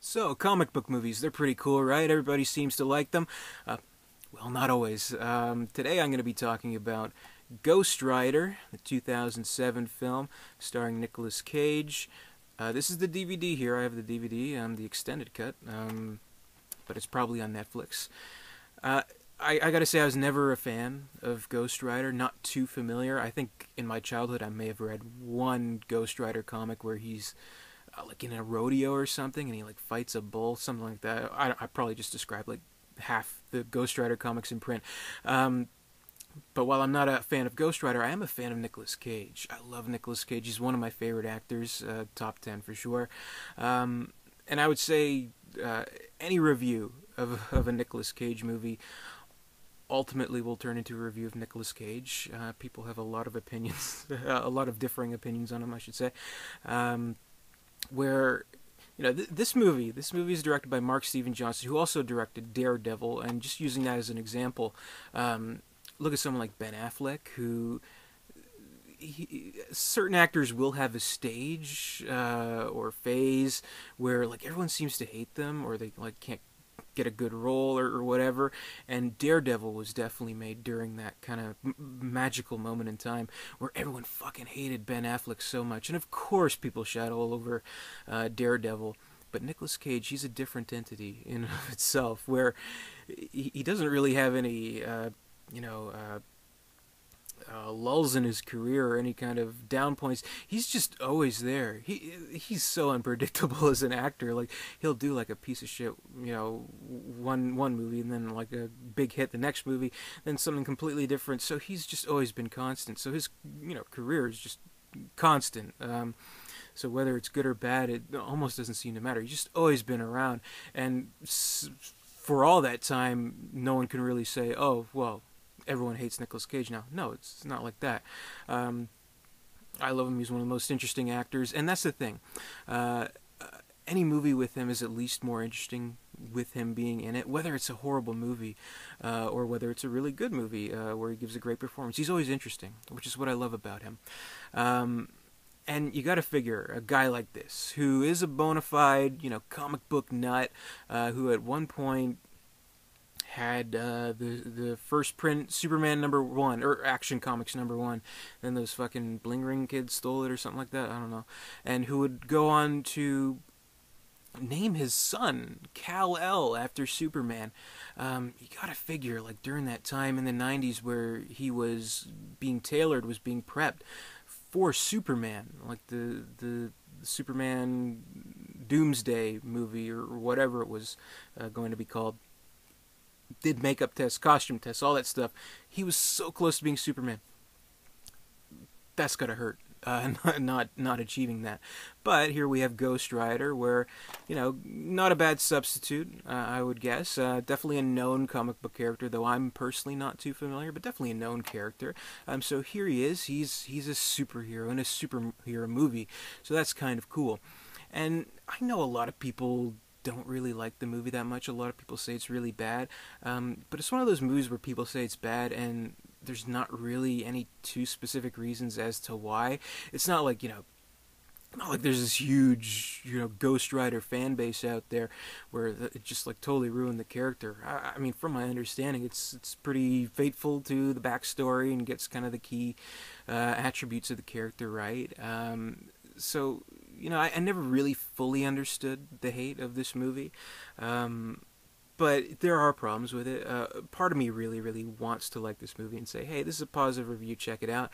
So, comic book movies, they're pretty cool, right? Everybody seems to like them. Well, not always. Today I'm going to be talking about Ghost Rider, the 2007 film starring Nicolas Cage. This is the DVD here. I have the DVD, the extended cut, but it's probably on Netflix. Uh, I gotta say, I was never a fan of Ghost Rider, not too familiar. I think in my childhood I may have read one Ghost Rider comic where he's like in a rodeo or something, and he like fights a bull, something like that. I probably just described like half the Ghost Rider comics in print. Um, but while I'm not a fan of Ghost Rider, I am a fan of Nicolas Cage. I love Nicolas Cage. He's one of my favorite actors, top 10 for sure. And I would say any review of a Nicolas Cage movie ultimately will turn into a review of Nicolas Cage. People have a lot of opinions, a lot of differing opinions on him, I should say. Where this movie is directed by Mark Steven Johnson, who also directed Daredevil. And just using that as an example, look at someone like Ben Affleck, who certain actors will have a stage or phase where like everyone seems to hate them, or they like can't get a good role or whatever. And Daredevil was definitely made during that kind of magical moment in time where everyone fucking hated Ben Affleck so much. And of course people shat all over Daredevil. But Nicolas Cage, he's a different entity in and of itself, where he doesn't really have any, lulls in his career or any kind of down points. He's just always there. He's so unpredictable as an actor. Like he'll do like a piece of shit, one movie, and then like a big hit the next movie, then something completely different. So he's just always been constant. So his career is just constant. So whether it's good or bad, it almost doesn't seem to matter. He's just always been around, and for all that time, no one can really say, "Oh, well, everyone hates Nicolas Cage now." No, it's not like that. I love him. He's one of the most interesting actors, and that's the thing. Any movie with him is at least more interesting with him being in it, whether it's a horrible movie or whether it's a really good movie where he gives a great performance. He's always interesting, which is what I love about him. And you got to figure a guy like this, who is a bona fide, comic book nut, who at one point had the first print Superman #1 or Action Comics #1. Then those fucking Bling Ring kids stole it or something like that. I don't know. And who would go on to name his son Kal-El after Superman. You gotta figure, like during that time in the '90s where he was being tailored, was being prepped for Superman, like the Superman Doomsday movie or whatever it was going to be called. Did makeup tests, costume tests, all that stuff. He was so close to being Superman. That's gotta hurt. Not achieving that. But here we have Ghost Rider, where not a bad substitute, I would guess. Definitely a known comic book character, though I'm personally not too familiar, but definitely a known character. So here he is. He's a superhero in a superhero movie, so that's kind of cool. And I know a lot of people don't really like the movie that much. A lot of people say it's really bad, but it's one of those movies where people say it's bad and there's not really any too specific reasons as to why. It's not like not like there's this huge Ghost Rider fan base out there where it just like totally ruined the character. I mean, from my understanding, it's pretty faithful to the backstory and gets kind of the key attributes of the character right. So I never really fully understood the hate of this movie. But there are problems with it. Part of me really, really wants to like this movie and say, hey, this is a positive review, check it out.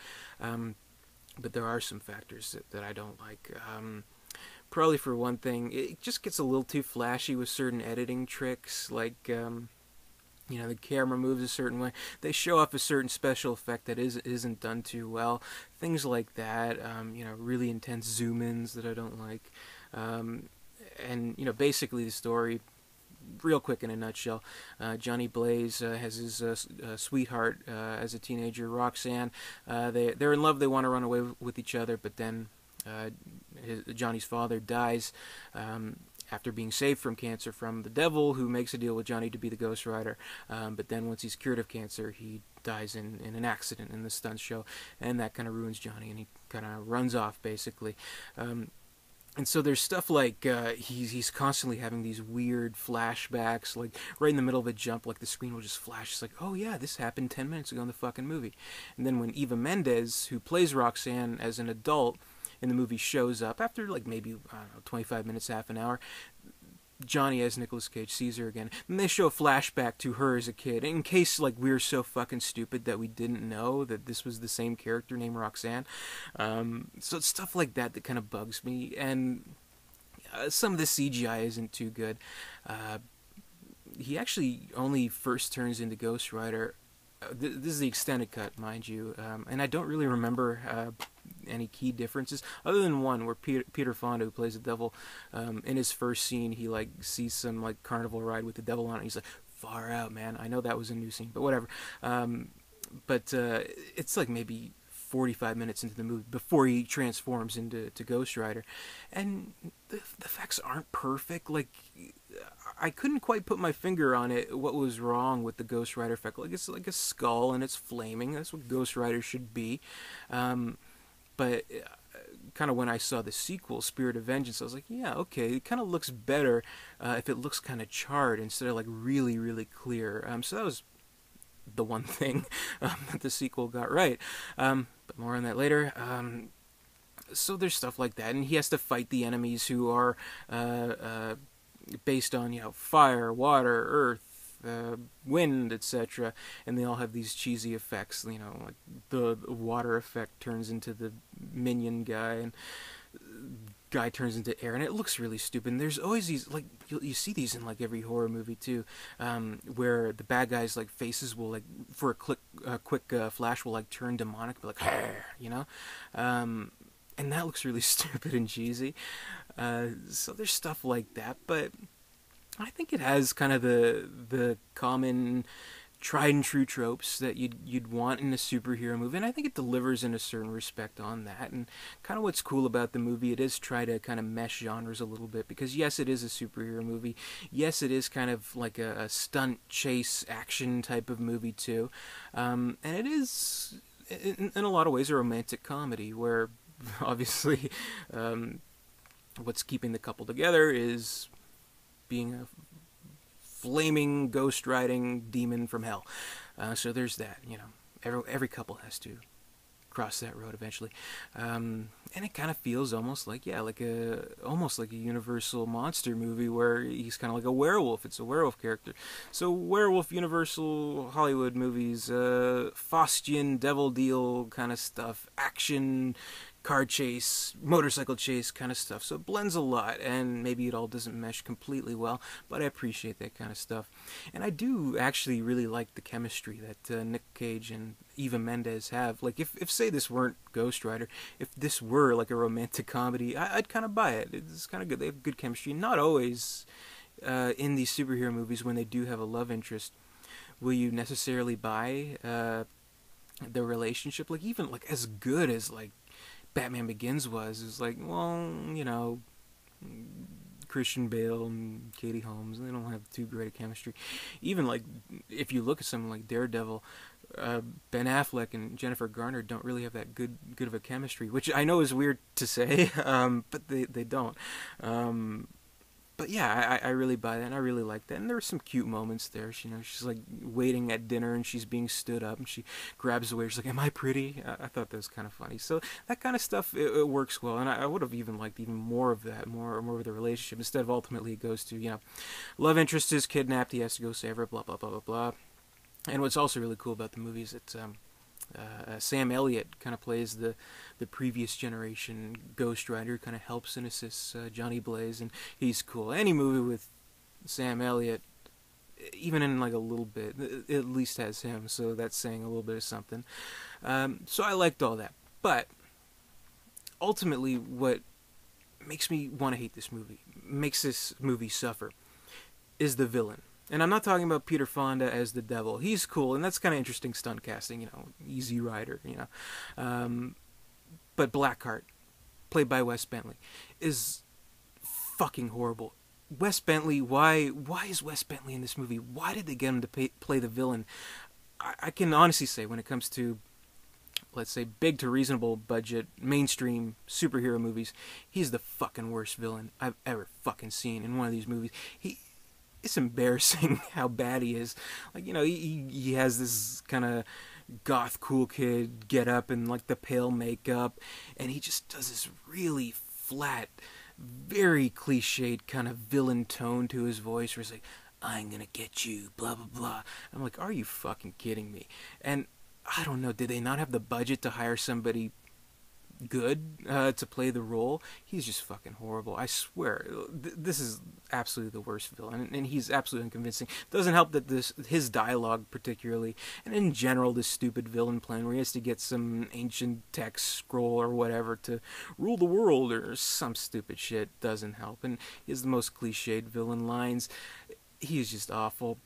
But there are some factors that I don't like. Probably for one thing, it just gets a little too flashy with certain editing tricks, like the camera moves a certain way. They show off a certain special effect that isn't done too well. Things like that. Really intense zoom-ins that I don't like. And basically the story, real quick in a nutshell, Johnny Blaze has his sweetheart as a teenager, Roxanne. They're in love. They want to run away with each other, but then Johnny's father dies after being saved from cancer from the devil, who makes a deal with Johnny to be the Ghost Rider. But then once he's cured of cancer, he dies in an accident in the stunt show, and that kind of ruins Johnny, and he kind of runs off, basically. And so there's stuff like he's constantly having these weird flashbacks, like right in the middle of a jump, like the screen will just flash. It's like, oh yeah, this happened 10 minutes ago in the fucking movie. And then when Eva Mendes, who plays Roxanne as an adult in the movie, shows up after like maybe, I don't know, 25 minutes, half an hour, Johnny as Nicolas Cage sees her again. And they show a flashback to her as a kid, in case like we were so fucking stupid that we didn't know that this was the same character named Roxanne. So it's stuff like that that kind of bugs me. And some of the CGI isn't too good. He actually only first turns into Ghost Rider. This is the extended cut, mind you, and I don't really remember any key differences other than one where Peter Fonda, who plays the devil, in his first scene, he like sees some like carnival ride with the devil on it. He's like, "Far out, man!" I know that was a new scene, but whatever. But it's like maybe 45 minutes into the movie before he transforms into Ghost Rider, and the effects aren't perfect. Like, I couldn't quite put my finger on it. What was wrong with the Ghost Rider effect? Like, it's like a skull and it's flaming. That's what Ghost Rider should be. But kind of when I saw the sequel, Spirit of Vengeance, I was like, yeah, okay, it kind of looks better if it looks kind of charred instead of like really, really clear. So that was the one thing that the sequel got right. But more on that later. So there's stuff like that, and he has to fight the enemies who are based on, you know, fire, water, earth, wind, etc. And they all have these cheesy effects. You know, like the water effect turns into the minion guy, and guy turns into air, and it looks really stupid. And there's always these, like, you see these in like every horror movie too, where the bad guys like faces will like for a quick flash will like turn demonic, be like, you know, and that looks really stupid and cheesy. So there's stuff like that, but I think it has kind of the common tried and true tropes that you'd want in a superhero movie, and I think it delivers in a certain respect on that. And kind of what's cool about the movie, it is try to kind of mesh genres a little bit, because yes, it is a superhero movie, yes, it is kind of like a stunt chase action type of movie too, and it is in a lot of ways a romantic comedy where obviously what's keeping the couple together is being a flaming ghost riding demon from hell. So there's that. You know, every couple has to cross that road eventually, and it kind of feels almost like almost like a Universal monster movie where he's kind of like a werewolf. It's a werewolf character. So werewolf, Universal, Hollywood movies, Faustian devil deal kind of stuff, action, car chase, motorcycle chase kind of stuff. So it blends a lot, and maybe it all doesn't mesh completely well, but I appreciate that kind of stuff. And I do actually really like the chemistry that Nick Cage and Eva Mendes have. Like, if say this weren't Ghost Rider, if this were like a romantic comedy, I'd kind of buy it. It's kind of good. They have good chemistry. Not always in these superhero movies, when they do have a love interest, will you necessarily buy the relationship. Like, even like as good as like Batman Begins was, it's like, well, you know, Christian Bale and Katie Holmes, they don't have too great a chemistry. Even like if you look at something like Daredevil, Ben Affleck and Jennifer Garner don't really have that good of a chemistry, which I know is weird to say, but they don't. But yeah, I really buy that, and I really like that. And there were some cute moments there. She's like waiting at dinner, and she's being stood up, and she grabs the waiter. She's like, "Am I pretty?" I thought that was kind of funny. So that kind of stuff, it works well, and I would have even liked even more of that, more of the relationship. Instead of ultimately it goes to, you know, love interest is kidnapped, he has to go save her, blah blah blah blah blah. And what's also really cool about the movie is that Sam Elliott kind of plays the previous generation Ghost Rider, kind of helps and assists Johnny Blaze, and he's cool. Any movie with Sam Elliott, even in like a little bit, it at least has him, so that's saying a little bit of something. So I liked all that, but ultimately what makes me want to hate this movie, makes this movie suffer, is the villain. And I'm not talking about Peter Fonda as the devil. He's cool, and that's kind of interesting stunt casting, you know, Easy Rider, you know. But Blackheart, played by Wes Bentley, is fucking horrible. Wes Bentley, why is Wes Bentley in this movie? Why did they get him to play the villain? I can honestly say, when it comes to let's say, big to reasonable budget mainstream superhero movies, he's the fucking worst villain I've ever fucking seen in one of these movies. It's embarrassing how bad he is. Like, he has this kind of goth cool kid get up and like the pale makeup, and he just does this really flat, very cliched kind of villain tone to his voice where he's like, I'm gonna get you, blah blah blah. I'm like, are you fucking kidding me? And I don't know, did they not have the budget to hire somebody good to play the role? He's just fucking horrible. I swear, this is absolutely the worst villain, and he's absolutely unconvincing. Doesn't help that his dialogue particularly, and in general, this stupid villain plan where he has to get some ancient text scroll or whatever to rule the world or some stupid shit doesn't help. And he has the most cliched villain lines. He is just awful.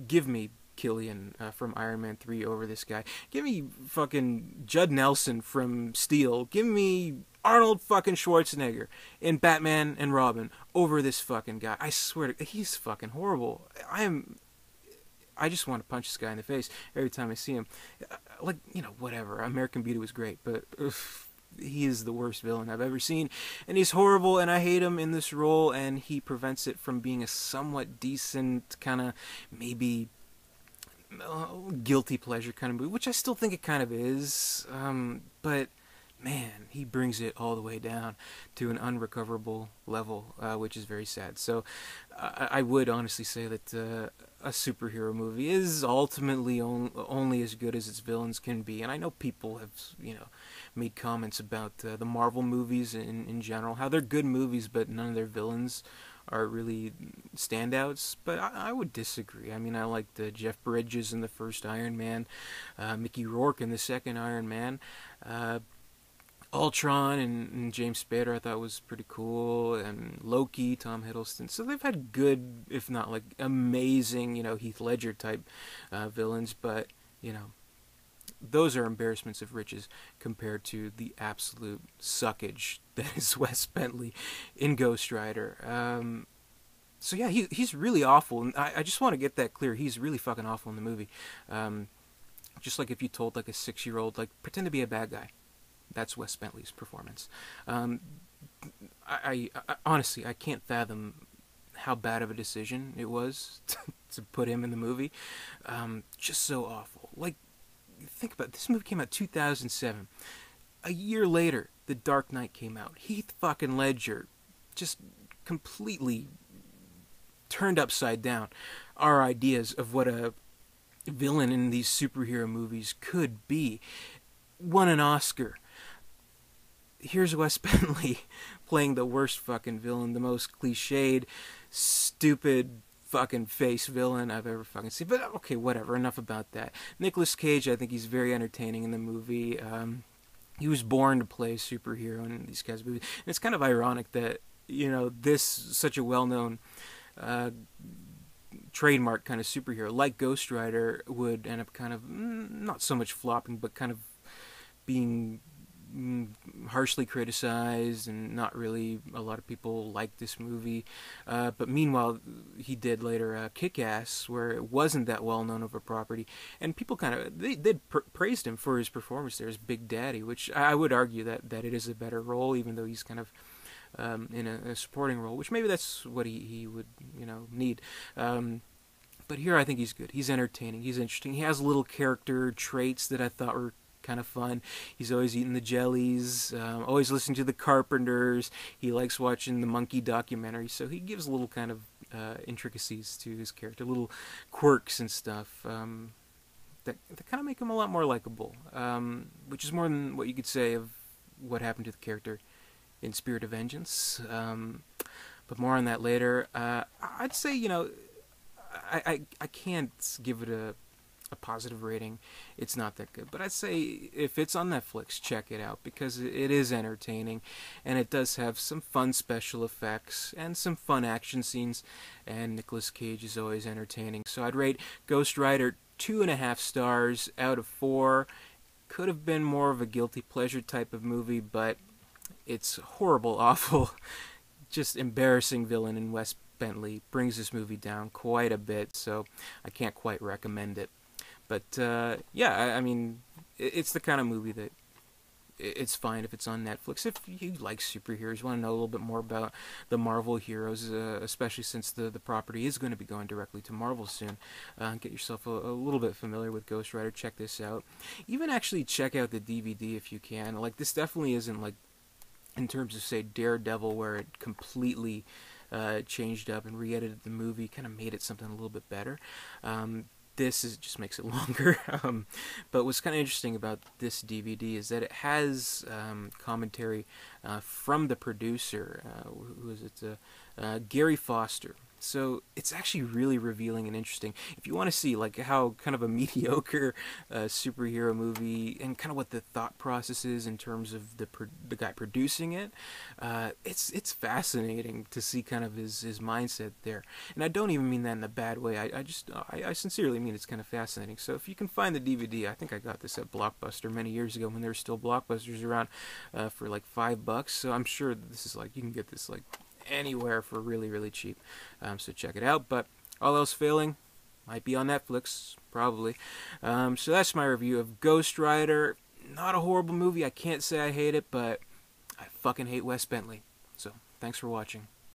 Give me Killian from Iron Man 3 over this guy. Give me fucking Judd Nelson from Steel. Give me Arnold fucking Schwarzenegger in Batman and Robin over this fucking guy. I swear to, he's fucking horrible. I just want to punch this guy in the face every time I see him. Like, whatever. American Beauty was great, but he is the worst villain I've ever seen, and he's horrible, and I hate him in this role, and he prevents it from being a somewhat decent kind of maybe guilty pleasure kind of movie, which I still think it kind of is, but man, he brings it all the way down to an unrecoverable level, which is very sad. So I would honestly say that a superhero movie is ultimately only as good as its villains can be. And I know people have, made comments about the Marvel movies in general, how they're good movies, but none of their villains are really standouts. But I would disagree. I mean, I liked Jeff Bridges in the first Iron Man, Mickey Rourke in the second Iron Man, Ultron and James Spader I thought was pretty cool, and Loki, Tom Hiddleston. So they've had good, if not like amazing, Heath Ledger type villains, but those are embarrassments of riches compared to the absolute suckage that is Wes Bentley in Ghost Rider. So yeah, he's really awful, and I just want to get that clear. He's really fucking awful in the movie. Just like if you told like a 6-year-old, like, pretend to be a bad guy. That's Wes Bentley's performance. I honestly, I can't fathom how bad of a decision it was to put him in the movie. Just so awful. Like, think about it. This movie came out 2007. A year later, The Dark Knight came out. Heath fucking Ledger just completely turned upside down our ideas of what a villain in these superhero movies could be. Won an Oscar. Here's Wes Bentley playing the worst fucking villain, the most cliched, stupid fucking face villain I've ever fucking seen. But okay, whatever, enough about that. Nicolas Cage, I think he's very entertaining in the movie. He was born to play a superhero in these kinds of movies. And it's kind of ironic that, this such a well-known trademark kind of superhero like Ghost Rider would end up kind of not so much flopping, but kind of being harshly criticized, and not really a lot of people liked this movie. But meanwhile, he did later Kick-Ass, where it wasn't that well known of a property, and people kind of they praised him for his performance there as Big Daddy, which I would argue that it is a better role, even though he's kind of in a supporting role, which maybe that's what he would need. But here I think he's good. He's entertaining. He's interesting. He has little character traits that I thought were kind of fun. He's always eating the jellies, always listening to the Carpenters. He likes watching the monkey documentary, so he gives little kind of intricacies to his character, little quirks and stuff that kind of make him a lot more likable, which is more than what you could say of what happened to the character in Spirit of Vengeance. But more on that later. I'd say, I can't give it a positive rating. It's not that good, but I'd say if it's on Netflix, check it out, because it is entertaining, and it does have some fun special effects and some fun action scenes, and Nicolas Cage is always entertaining. So I'd rate Ghost Rider 2.5 stars out of 4. Could have been more of a guilty pleasure type of movie, but it's horrible, awful, just embarrassing villain in Wes Bentley brings this movie down quite a bit, so I can't quite recommend it. But yeah, I mean, it's the kind of movie that it's fine if it's on Netflix. If you like superheroes, want to know a little bit more about the Marvel heroes, especially since the property is going to be going directly to Marvel soon, get yourself a little bit familiar with Ghost Rider. Check this out. Even actually check out the DVD if you can. Like, this definitely isn't like in terms of, say, Daredevil, where it completely changed up and re-edited the movie, kind of made it something a little bit better. Just makes it longer. But what's kind of interesting about this DVD is that it has commentary from the producer. Who is it? Gary Foster. So it's actually really revealing and interesting. If you want to see like how kind of a mediocre superhero movie and kind of what the thought process is in terms of the guy producing it, it's fascinating to see kind of his mindset there. And I don't even mean that in a bad way. I sincerely mean it's kind of fascinating. So if you can find the DVD, I think I got this at Blockbuster many years ago when there were still Blockbusters around for like $5. So I'm sure this is like you can get this like anywhere for really, really cheap. So check it out. But all else failing, might be on Netflix, probably. So that's my review of Ghost Rider. Not a horrible movie. I can't say I hate it, but I fucking hate Wes Bentley. So thanks for watching.